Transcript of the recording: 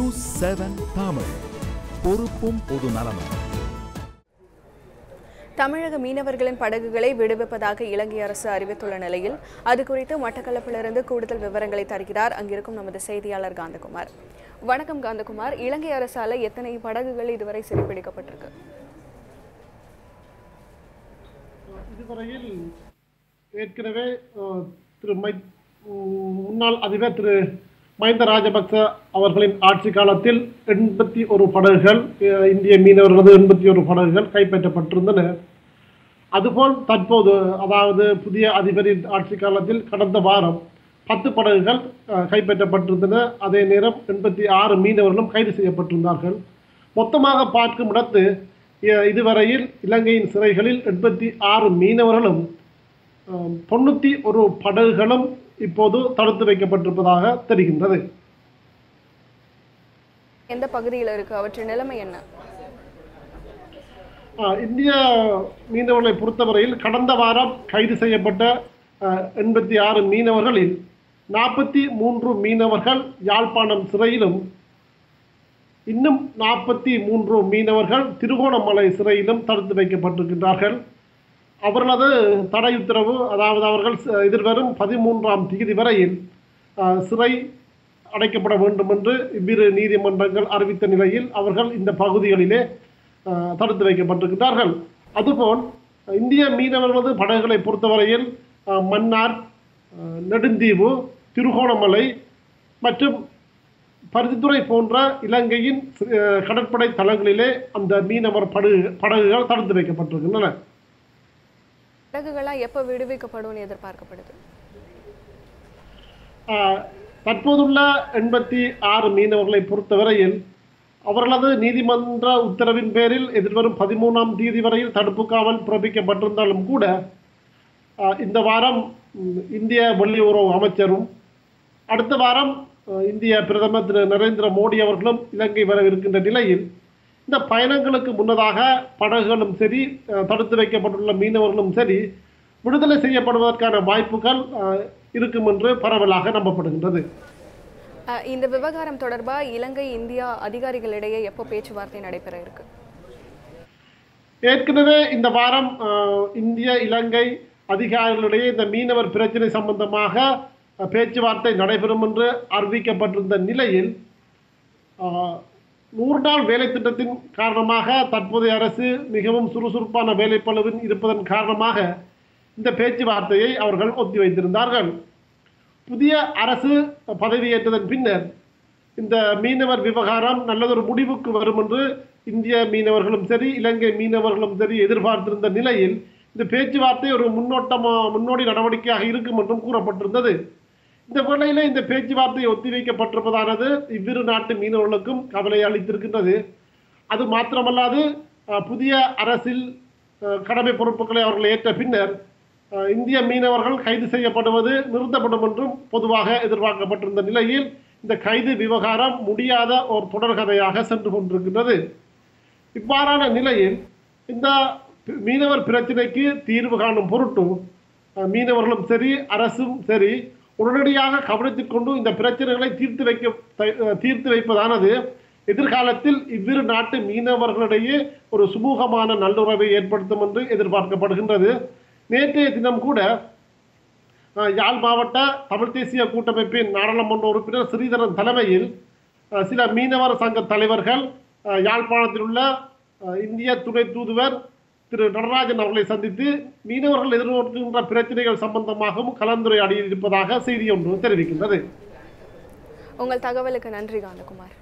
News 7 Tamil, பொறுப்பும் பொது நலமும். தமிழக மீனவர்களின் படகுகளை விடுவிப்பதாக இலங்கை அரசு அறிவித்துள்ள நிலையில் அது குறித்து மட்டக்களப்பிலிருந்து கூடுதல் விவரங்களை தருகிறார் அங்கிருக்கும் நமது செய்தியாளர் காந்தகுமார். வணக்கம் காந்தகுமார். இலங்கை அரசால் எத்தனை படகுகள் இதுவரை சிறைப்பிடிக்கப்பட்டிருக்கு? இதுவரையில் ஏற்கனவே முன்னாள் அதிபர் திரு மஹிந்த ராஜபக்ச அவர்களின் ஆட்சி காலத்தில் 81 படகுகள், இந்திய மீனவர்களது 81 படகுகள் கைப்பற்றப்பட்டிருந்தன. அதுபோல் தற்போது, அதாவது புதிய அதிபரின் ஆட்சி காலத்தில் கடந்த வாரம் 10 படகுகள் கைப்பற்றப்பட்டிருந்தன. அதே நேரம் 86 மீனவர்களும் கைது செய்யப்பட்டிருந்தார்கள். மொத்தமாக பார்க்கும் இடத்து இதுவரையில் இலங்கையின் சிறைகளில் 86 மீனவர்களும் 91 படகுகளும் இப்போது தடுத்து வைக்கப்பட்டிருப்பதாக தெரிகின்றது. எந்த பகுதியில் இருக்கு? அவற்றின் நிலைமை என்ன? இந்திய மீனவர்களை பொறுத்தவரையில் கடந்த வாரம் கைது செய்யப்பட்ட 86 மீனவர்களில் 43 மீனவர்கள் யாழ்ப்பாணம் சிறையிலும், இன்னும் 43 மீனவர்கள் திருகோணமலை சிறையிலும் தடுத்து வைக்கப்பட்டிருக்கின்றார்கள். அவர்களது தடை உத்தரவு, அதாவது அவர்கள் எதிர்வரும் 13ஆம் தேதி வரையில் சிறை அடைக்கப்பட வேண்டும் என்று இவ்விரு நீதிமன்றங்கள் அறிவித்த நிலையில் அவர்கள் இந்த பகுதிகளிலே தடுத்து வைக்கப்பட்டிருக்கிறார்கள். அதுபோல் இந்திய மீனவர்களது படகுகளை பொறுத்தவரையில் மன்னார், நெடுந்தீவு, திருகோணமலை மற்றும் பருத்தித்துறை போன்ற இலங்கையின் கடற்படை தளங்களிலே அந்த மீனவர் படகுகள் தடுத்து வைக்கப்பட்டிருக்கின்றன. படகுகளாக எப்போ விடுவிக்கப்படும் எதிர்பார்க்கப்படுது? தற்போதுள்ள 86 மீனவர்களை பொறுத்தவரையில் அவர்களது நீதிமன்ற உத்தரவின் பேரில் எதிர்வரும் 13ஆம் தேதி வரையில் தடுப்பு காவல் பிறப்பிக்கப்பட்டிருந்தாலும் கூட இந்த வாரம் இந்திய வெளியுறவு அமைச்சரும், அடுத்த வாரம் இந்திய பிரதமர் திரு நரேந்திர மோடி அவர்களும் இலங்கை வர இருக்கின்ற நிலையில் இந்த பயணங்களுக்கு முன்னதாக படகுகளும் சரி, தடுத்து வைக்கப்பட்டுள்ள மீனவர்களும் சரி, விடுதலை செய்யப்படுவதற்கான வாய்ப்புகள் இருக்கும் என்று பரவலாக நம்பப்படுகின்றது. இந்த விவகாரம் தொடர்பாக இலங்கை இந்தியா அதிகாரிகளிடையே எப்போ பேச்சுவார்த்தை நடைபெற இருக்கு? ஏற்கனவே இந்த வாரம் இந்திய இலங்கை அதிகாரிகளிடையே இந்த மீனவர் பிரச்சனை சம்பந்தமாக பேச்சுவார்த்தை நடைபெறும் என்று அறிவிக்கப்பட்டிருந்த நிலையில் 100 நாள் வேலை திட்டத்தின் காரணமாக தற்போதைய அரசு மிகவும் சுறுசுறுப்பான வேலைப்பளுவின் இருப்பதன் காரணமாக இந்த பேச்சுவார்த்தையை அவர்கள் ஒத்திவைத்திருந்தார்கள். புதிய அரசு பதவியேற்றதன் பின்னர் இந்த மீனவர் விவகாரம் நல்லதொரு முடிவுக்கு வரும் என்று இந்திய மீனவர்களும் சரி, இலங்கை மீனவர்களும் சரி எதிர்பார்த்திருந்த நிலையில் இந்த பேச்சுவார்த்தை ஒரு முன்னோடி நடவடிக்கையாக இருக்கும் என்றும் கூறப்பட்டிருந்தது. இந்த வேளையில் இந்த பேச்சுவார்த்தை ஒத்திவைக்கப்பட்டிருப்பதானது இவ்விரு நாட்டு மீனவர்களுக்கும் கவலை அளித்திருக்கின்றது. அது மாத்திரமல்லாது புதிய அரசில் கடமை பொறுப்புகளை அவர்கள் ஏற்ற பின்னர் இந்திய மீனவர்கள் கைது செய்யப்படுவது நிறுத்தப்படும் என்றும் பொதுவாக எதிர்பார்க்கப்பட்டிருந்த நிலையில் இந்த கைது விவகாரம் முடியாத ஒரு தொடர்கதையாக சென்று கொண்டிருக்கின்றது. இவ்வாறான நிலையில் இந்த மீனவர் பிரச்சினைக்கு தீர்வு காணும் பொருட்டு மீனவர்களும் சரி, அரசும் சரி உடனடியாக கவனித்துக் கொண்டு இந்த பிரச்சனைகளை தீர்த்து வைப்பதானது எதிர்காலத்தில் இவ்விரு நாட்டு மீனவர்களிடையே ஒரு சுமூகமான நல்லுறவை ஏற்படுத்தும் என்று எதிர்பார்க்கப்படுகின்றது. நேற்றைய தினம் கூட யாழ் மாவட்ட தமிழ் தேசிய கூட்டமைப்பின் நாடாளுமன்ற உறுப்பினர் ஸ்ரீதரன் தலைமையில் சில மீனவர் சங்க தலைவர்கள் யாழ்ப்பாணத்தில் உள்ள இந்திய துணை தூதுவர் திரு நடராஜன் அவர்களை சந்தித்து மீனவர்கள் எதிர்நோக்குகின்ற பிரச்சனைகள் சம்பந்தமாகவும் கலந்துரையாடி இருப்பதாக செய்தி ஒன்று தெரிவிக்கின்றது. உங்கள் தகவலுக்கு நன்றி காந்தகுமார்.